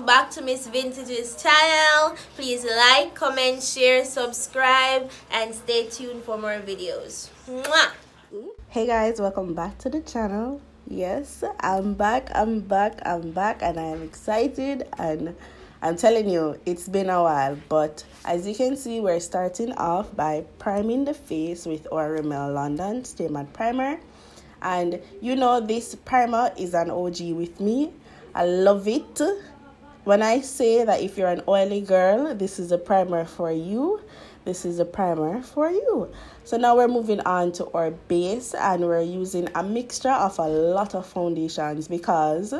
back to Miss Vintage's channel. Please like, comment, share, subscribe, and stay tuned for more videos. Mwah! Hey guys, welcome back to the channel. Yes, I'm back, and I am excited, and I'm telling you, it's been a while, but as you can see, we're starting off by priming the face with our Rimmel London Stay Matte Primer. And you know, this primer is an OG with me. I love it. When I say that if you're an oily girl, this is a primer for you. This is a primer for you. So now we're moving on to our base, and we're using a mixture of a lot of foundations because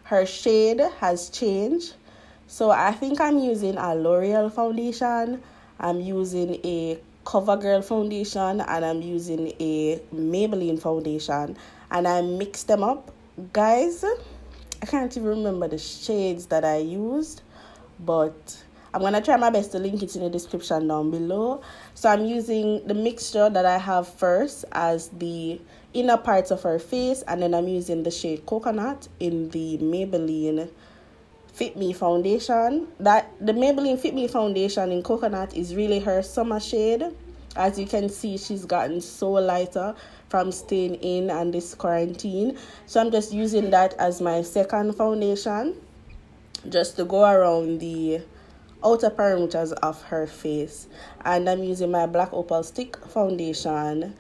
her shade has changed. So I think I'm using a L'Oreal foundation, I'm using a CoverGirl foundation, and I'm using a Maybelline foundation, and I mixed them up. Guys, I can't even remember the shades that I used, but I'm going to try my best to link it in the description down below. So I'm using the mixture that I have first as the inner parts of her face, and then I'm using the shade Coconut in the Maybelline Fit Me foundation. The Maybelline Fit Me foundation in Coconut is really her summer shade. As you can see, she's gotten so lighter from staying in and this quarantine. So I'm just using that as my second foundation, just to go around the outer perimeters of her face. And I'm using my black opal stick foundation.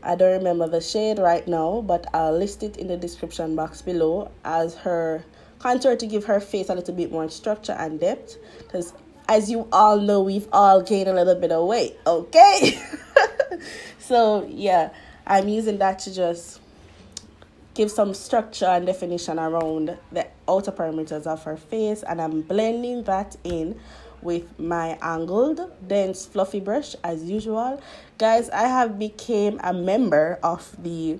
I don't remember the shade right now, but I'll list it in the description box below as her contour to give her face a little bit more structure and depth, because as you all know, we've all gained a little bit of weight, okay? So yeah, I'm using that to just give some structure and definition around the outer perimeters of her face, and I'm blending that in with my angled dense fluffy brush as usual. Guys, I have become a member of the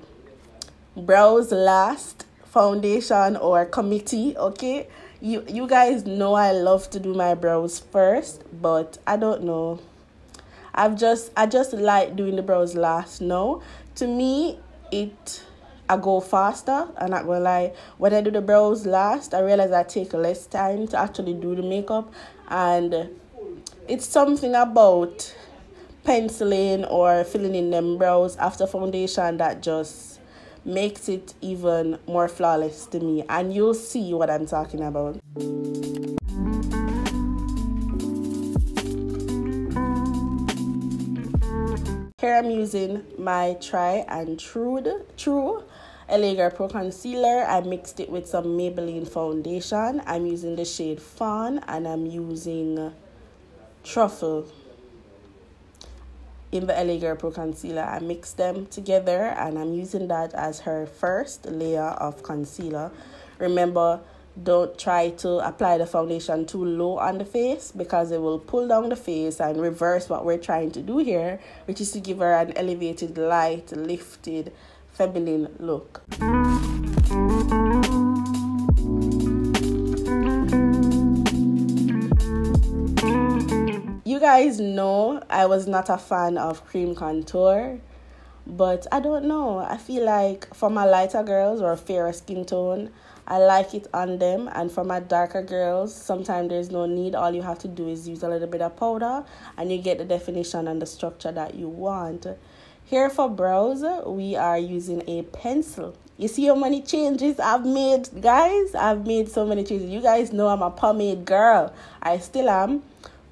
Brows Last foundation or committee, okay? You guys know I love to do my brows first, but I don't know, I just like doing the brows last now. To me, I go faster. I'm not gonna lie, when I do the brows last, I realize I take less time to actually do the makeup, and it's something about penciling or filling in them brows after foundation that just makes it even more flawless to me, and you'll see what I'm talking about. Here I'm using my Try and True LA Girl Pro Concealer. I mixed it with some Maybelline foundation. I'm using the shade Fawn, and I'm using Truffle in the LA Girl Pro Concealer. I mixed them together, and I'm using that as her first layer of concealer. Remember, don't try to apply the foundation too low on the face, because it will pull down the face and reverse what we're trying to do here, which is to give her an elevated, light, lifted, feminine look. You guys know I was not a fan of cream contour, but I don't know, I feel like for my lighter girls or fairer skin tone, I like it on them, and for my darker girls, sometimes there's no need. All you have to do is use a little bit of powder and you get the definition and the structure that you want. Here for brows, we are using a pencil. You see how many changes I've made, guys? I've made so many changes. You guys know I'm a pomade girl. I still am.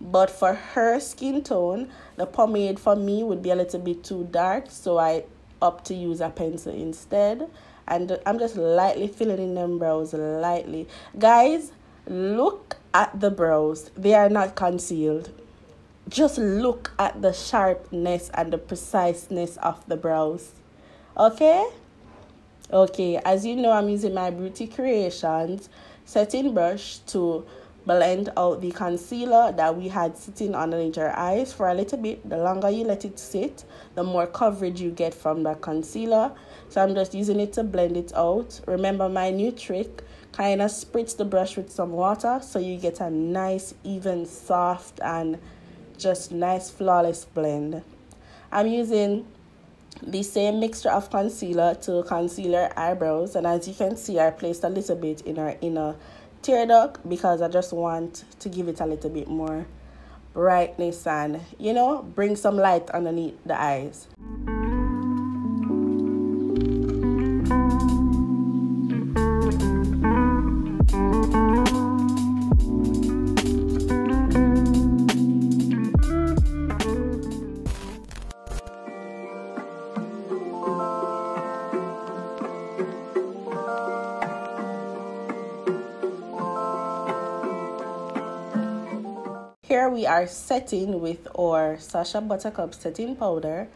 But for her skin tone, the pomade for me would be a little bit too dark, so I opt to use a pencil instead. And I'm just lightly filling in them brows, lightly. Guys, look at the brows. They are not concealed. Just look at the sharpness and the preciseness of the brows. Okay? Okay, as you know, I'm using my Beauty Creations setting brush to blend out the concealer that we had sitting underneath our eyes for a little bit. The longer you let it sit, the more coverage you get from the concealer. So I'm just using it to blend it out. Remember, my new trick, kind of spritz the brush with some water so you get a nice, even, soft, and just nice, flawless blend. I'm using the same mixture of concealer to conceal her eyebrows, and as you can see, I placed a little bit in her inner tear duct because I just want to give it a little bit more brightness and, you know, bring some light underneath the eyes. Here we are setting with our Sacha Buttercup setting powder,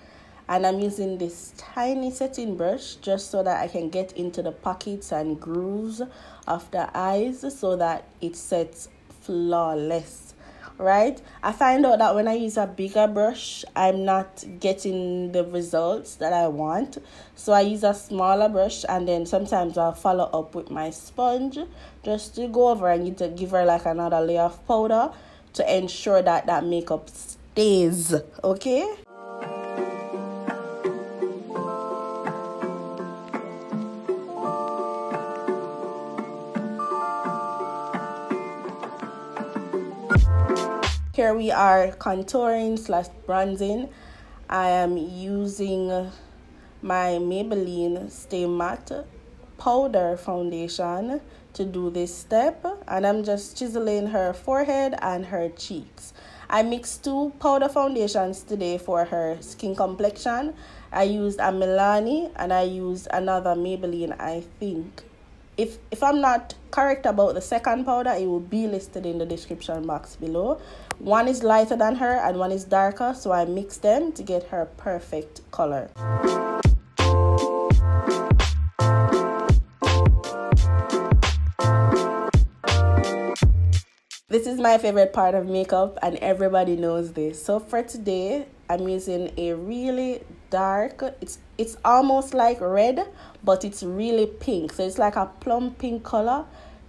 and I'm using this tiny setting brush just so that I can get into the pockets and grooves of the eyes so that it sets flawless, right? I find out that when I use a bigger brush, I'm not getting the results that I want, so I use a smaller brush, and then sometimes I'll follow up with my sponge just to go over and give her like another layer of powder to ensure that that makeup stays, okay? Here we are contouring / bronzing. I am using my Maybelline Stay Matte powder foundation to do this step, and I'm just chiseling her forehead and her cheeks. I mixed 2 powder foundations today for her skin complexion. I used a Milani and I used another Maybelline, I think. If I'm not correct about the second powder, it will be listed in the description box below. One is lighter than her and one is darker, so I mixed them to get her perfect color. This is my favorite part of makeup and everybody knows this. So for today, I'm using a really dark, it's almost like red, but it's really pink. So it's like a plum pink color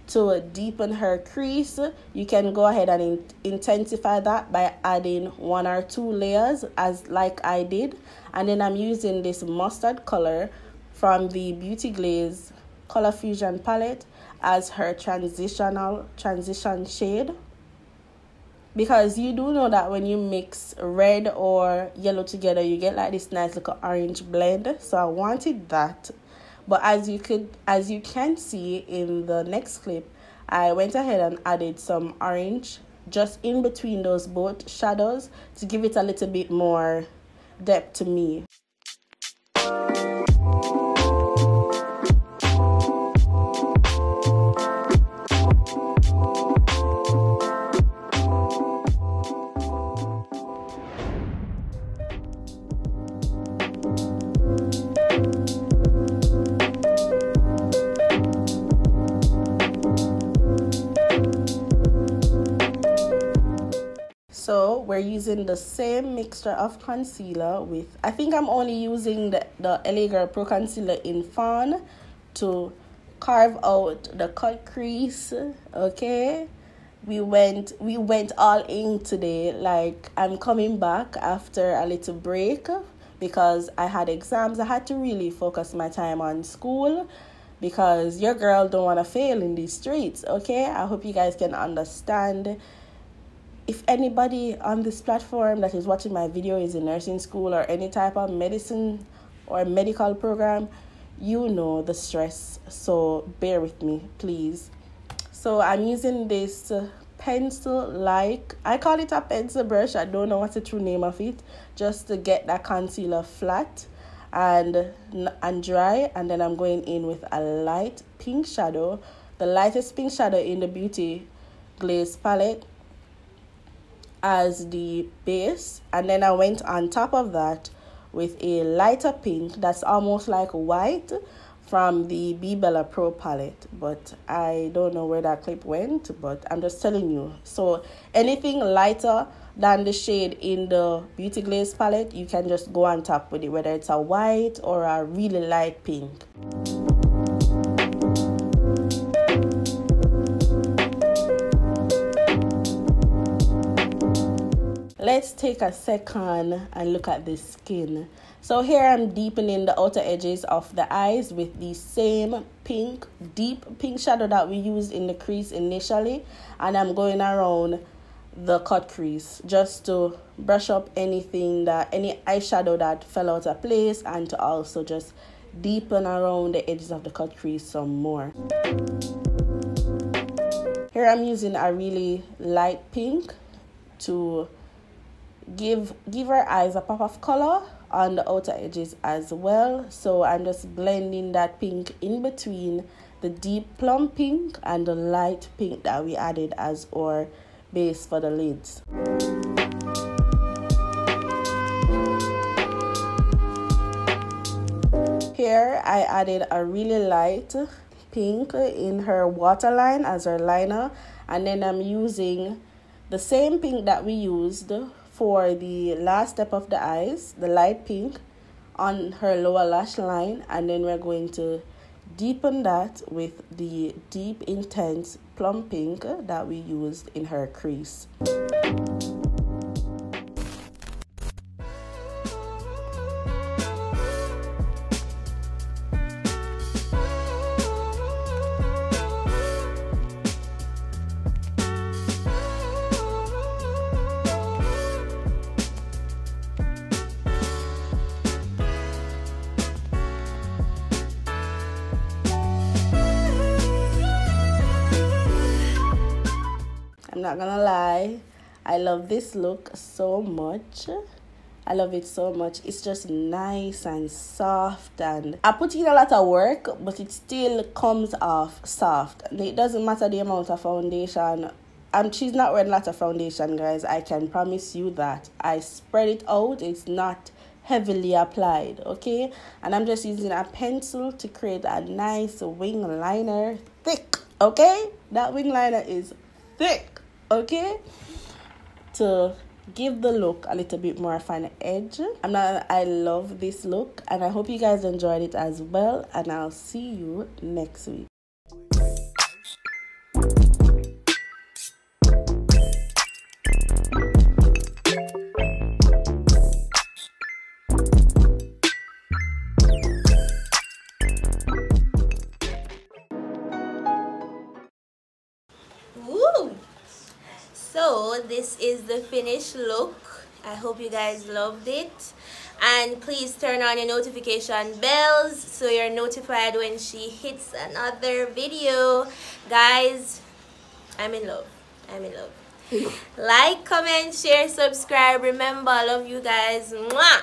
to deepen her crease. You can go ahead and intensify that by adding 1 or 2 layers as like I did. And then I'm using this mustard color from the Beauty Glaze Color Fusion palette as her transition shade, because you do know that when you mix red or yellow together, you get like this nice little orange blend. So I wanted that, but as you can see in the next clip, I went ahead and added some orange just in between those both shadows to give it a little bit more depth to me. So we're using the same mixture of concealer with, I think I'm only using the LA Girl Pro Concealer in Fawn to carve out the cut crease, okay? We went all in today. Like, I'm coming back after a little break because I had exams. I had to really focus my time on school because your girl don't want to fail in these streets, okay? I hope you guys can understand. If anybody on this platform that is watching my video is in nursing school or any type of medicine or medical program, you know the stress. So bear with me, please. So I'm using this pencil, like, I call it a pencil brush. I don't know what's the true name of it. Just to get that concealer flat and dry. And then I'm going in with a light pink shadow. The lightest pink shadow in the Beauty Glaze palette as the base, and then I went on top of that with a lighter pink that's almost like white from the Bebella Pro palette, but I don't know where that clip went, but I'm just telling you. So anything lighter than the shade in the Beauty Glaze palette, you can just go on top with it, whether it's a white or a really light pink. Let's take a second and look at the skin. So here I'm deepening the outer edges of the eyes with the same pink, deep pink shadow that we used in the crease initially. And I'm going around the cut crease just to brush up any eyeshadow that fell out of place, and to also just deepen around the edges of the cut crease some more. Here I'm using a really light pink to give her eyes a pop of color on the outer edges as well. So I'm just blending that pink in between the deep plum pink and the light pink that we added as our base for the lids. Here I added a really light pink in her waterline as her liner, and then I'm using the same pink that we used for the last step of the eyes, the light pink, on her lower lash line, and then we're going to deepen that with the deep intense plum pink that we used in her crease. I'm not gonna lie, I love this look so much. I love it so much. It's just nice and soft, and I put in a lot of work, but it still comes off soft. And it doesn't matter the amount of foundation. She's not wearing a lot of foundation, guys. I can promise you that. I spread it out. It's not heavily applied, okay? And I'm just using a pencil to create a nice wing liner, thick, okay? That wing liner is thick. Okay, to give the look a little bit more of an edge. I love this look, and I hope you guys enjoyed it as well, and I'll see you next week. So this is the finished look. I hope you guys loved it, and please turn on your notification bells so you're notified when she hits another video. Guys, I'm in love. Like, comment, share, subscribe. Remember, I love you guys. Mwah!